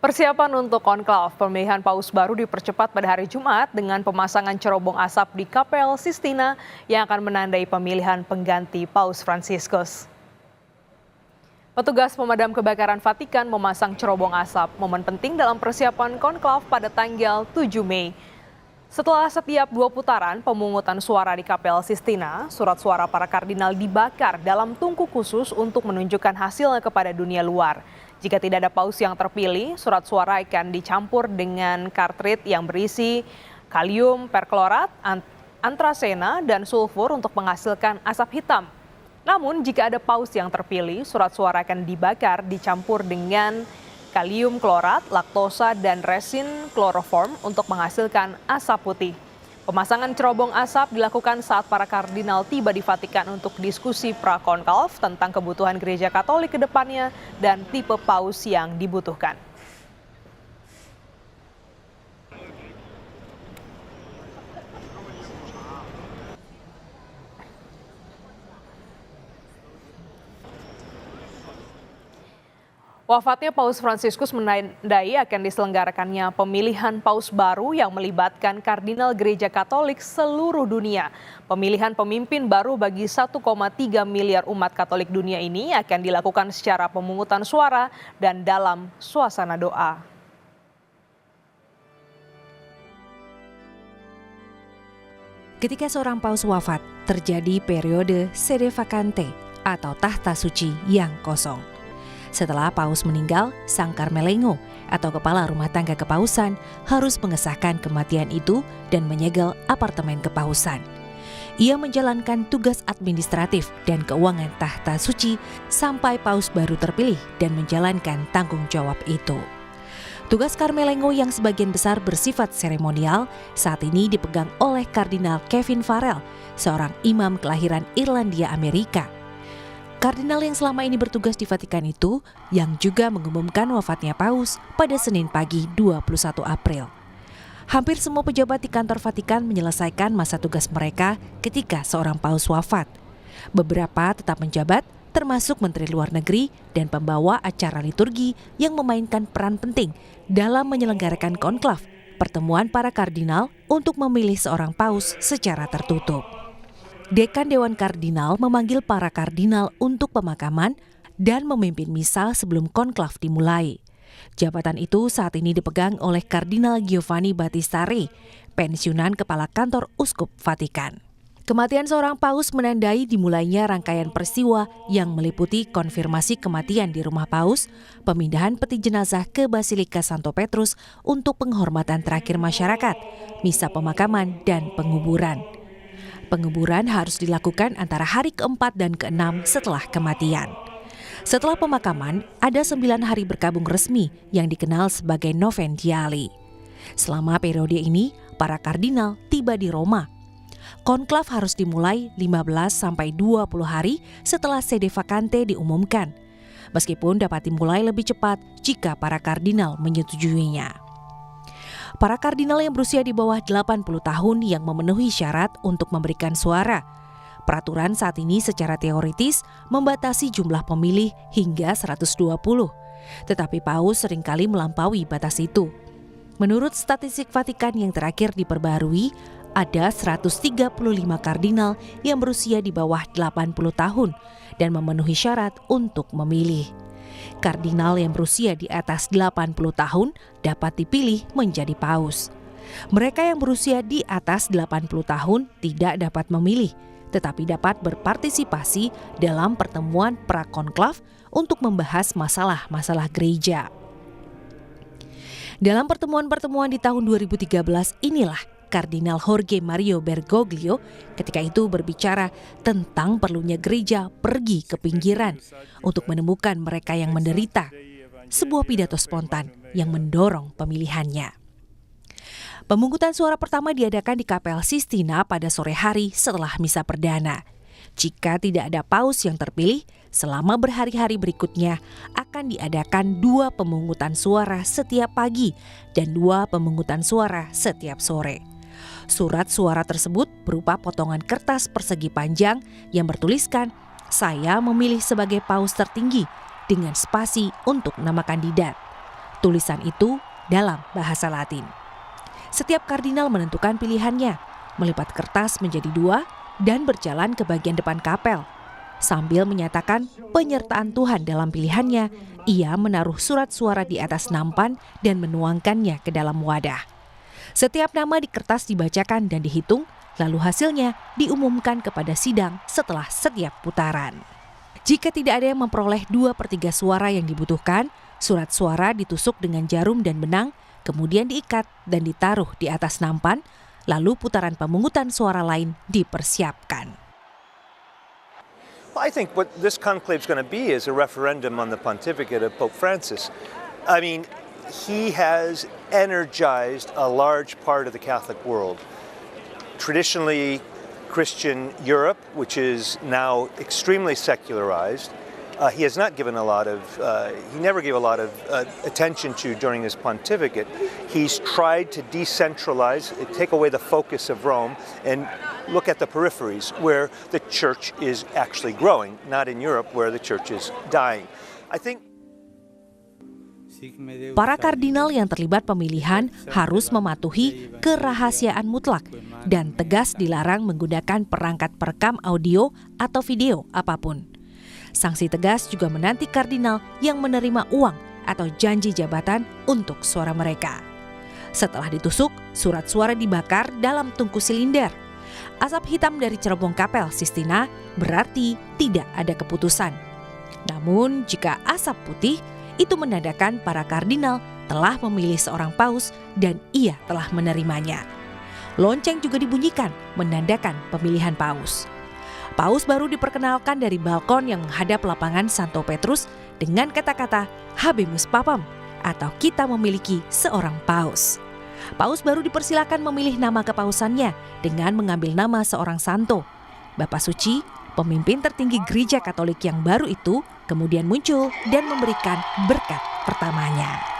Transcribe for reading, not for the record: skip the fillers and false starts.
Persiapan untuk konklav pemilihan paus baru dipercepat pada hari Jumat dengan pemasangan cerobong asap di Kapel Sistina yang akan menandai pemilihan pengganti Paus Fransiskus. Petugas pemadam kebakaran Vatikan memasang cerobong asap, momen penting dalam persiapan konklav pada tanggal 7 Mei. Setelah setiap 2 putaran pemungutan suara di Kapel Sistina, surat suara para kardinal dibakar dalam tungku khusus untuk menunjukkan hasilnya kepada dunia luar. Jika tidak ada paus yang terpilih, surat suara akan dicampur dengan kartrid yang berisi kalium perklorat, antrasena, dan sulfur untuk menghasilkan asap hitam. Namun jika ada paus yang terpilih, surat suara akan dibakar dicampur dengan kalium klorat, laktosa, dan resin kloroform untuk menghasilkan asap putih. Pemasangan cerobong asap dilakukan saat para kardinal tiba di Vatikan untuk diskusi prakonklav tentang kebutuhan gereja Katolik ke depannya dan tipe paus yang dibutuhkan. Wafatnya Paus Fransiskus menandai akan diselenggarakannya pemilihan paus baru yang melibatkan kardinal gereja Katolik seluruh dunia. Pemilihan pemimpin baru bagi 1,3 miliar umat Katolik dunia ini akan dilakukan secara pemungutan suara dan dalam suasana doa. Ketika seorang paus wafat, terjadi periode sede vacante atau tahta suci yang kosong. Setelah paus meninggal, sang Carmelengo atau kepala rumah tangga kepausan harus mengesahkan kematian itu dan menyegel apartemen kepausan. Ia menjalankan tugas administratif dan keuangan tahta suci sampai paus baru terpilih dan menjalankan tanggung jawab itu. Tugas Carmelengo yang sebagian besar bersifat seremonial saat ini dipegang oleh Kardinal Kevin Farrell, seorang imam kelahiran Irlandia Amerika. Kardinal yang selama ini bertugas di Vatikan itu yang juga mengumumkan wafatnya paus pada Senin pagi 21 April. Hampir semua pejabat di kantor Vatikan menyelesaikan masa tugas mereka ketika seorang paus wafat. Beberapa tetap menjabat, termasuk Menteri Luar Negeri dan pembawa acara liturgi yang memainkan peran penting dalam menyelenggarakan konklav, pertemuan para kardinal untuk memilih seorang paus secara tertutup. Dekan Dewan Kardinal memanggil para kardinal untuk pemakaman dan memimpin misa sebelum konklav dimulai. Jabatan itu saat ini dipegang oleh Kardinal Giovanni Battista Re, pensiunan kepala kantor Uskup Vatikan. Kematian seorang paus menandai dimulainya rangkaian peristiwa yang meliputi konfirmasi kematian di rumah paus, pemindahan peti jenazah ke Basilika Santo Petrus untuk penghormatan terakhir masyarakat, misa pemakaman, dan penguburan. Penguburan harus dilakukan antara hari ke-4 dan ke-6 setelah kematian. Setelah pemakaman, ada 9 hari berkabung resmi yang dikenal sebagai Noventiali. Selama periode ini, para kardinal tiba di Roma. Konklav harus dimulai 15-20 hari setelah sede vacante diumumkan, meskipun dapat dimulai lebih cepat jika para kardinal menyetujuinya. Para kardinal yang berusia di bawah 80 tahun yang memenuhi syarat untuk memberikan suara. Peraturan saat ini secara teoritis membatasi jumlah pemilih hingga 120, tetapi paus seringkali melampaui batas itu. Menurut statistik Vatikan yang terakhir diperbarui, ada 135 kardinal yang berusia di bawah 80 tahun dan memenuhi syarat untuk memilih. Kardinal yang berusia di atas 80 tahun dapat dipilih menjadi paus. Mereka yang berusia di atas 80 tahun tidak dapat memilih, tetapi dapat berpartisipasi dalam pertemuan prakonklav untuk membahas masalah-masalah gereja. Dalam pertemuan-pertemuan di tahun 2013 inilah Kardinal Jorge Mario Bergoglio ketika itu berbicara tentang perlunya gereja pergi ke pinggiran untuk menemukan mereka yang menderita. Sebuah pidato spontan yang mendorong pemilihannya. Pemungutan suara pertama diadakan di Kapel Sistina pada sore hari setelah misa perdana. Jika tidak ada paus yang terpilih, selama berhari-hari berikutnya akan diadakan 2 pemungutan suara setiap pagi dan 2 pemungutan suara setiap sore. Surat suara tersebut berupa potongan kertas persegi panjang yang bertuliskan, "Saya memilih sebagai paus tertinggi," dengan spasi untuk nama kandidat. Tulisan itu dalam bahasa Latin. Setiap kardinal menentukan pilihannya, melipat kertas menjadi 2 dan berjalan ke bagian depan kapel. Sambil menyatakan penyertaan Tuhan dalam pilihannya, ia menaruh surat suara di atas nampan dan menuangkannya ke dalam wadah. Setiap nama di kertas dibacakan dan dihitung, lalu hasilnya diumumkan kepada sidang setelah setiap putaran. Jika tidak ada yang memperoleh 2/3 suara yang dibutuhkan, surat suara ditusuk dengan jarum dan benang, kemudian diikat dan ditaruh di atas nampan, lalu putaran pemungutan suara lain dipersiapkan. Well, I think what this conclave is going to be is a referendum on the pontificate of Pope Francis. I mean, he has energized a large part of the Catholic world. Traditionally, Christian Europe, which is now extremely secularized, he has not given a lot of, he never gave a lot of attention to during his pontificate. He's tried to decentralize, take away the focus of Rome, and look at the peripheries where the church is actually growing, not in Europe where the church is dying. I think para kardinal yang terlibat pemilihan harus mematuhi kerahasiaan mutlak dan tegas dilarang menggunakan perangkat perekam audio atau video apapun. Sanksi tegas juga menanti kardinal yang menerima uang atau janji jabatan untuk suara mereka. Setelah ditusuk, surat suara dibakar dalam tungku silinder. Asap hitam dari cerobong kapel Sistina berarti tidak ada keputusan. Namun jika asap putih, itu menandakan para kardinal telah memilih seorang paus dan ia telah menerimanya. Lonceng juga dibunyikan menandakan pemilihan paus. Paus baru diperkenalkan dari balkon yang menghadap lapangan Santo Petrus dengan kata-kata Habemus Papam atau kita memiliki seorang paus. Paus baru dipersilakan memilih nama kepausannya dengan mengambil nama seorang santo. Bapak Suci, pemimpin tertinggi gereja Katolik yang baru itu, kemudian muncul dan memberikan berkat pertamanya.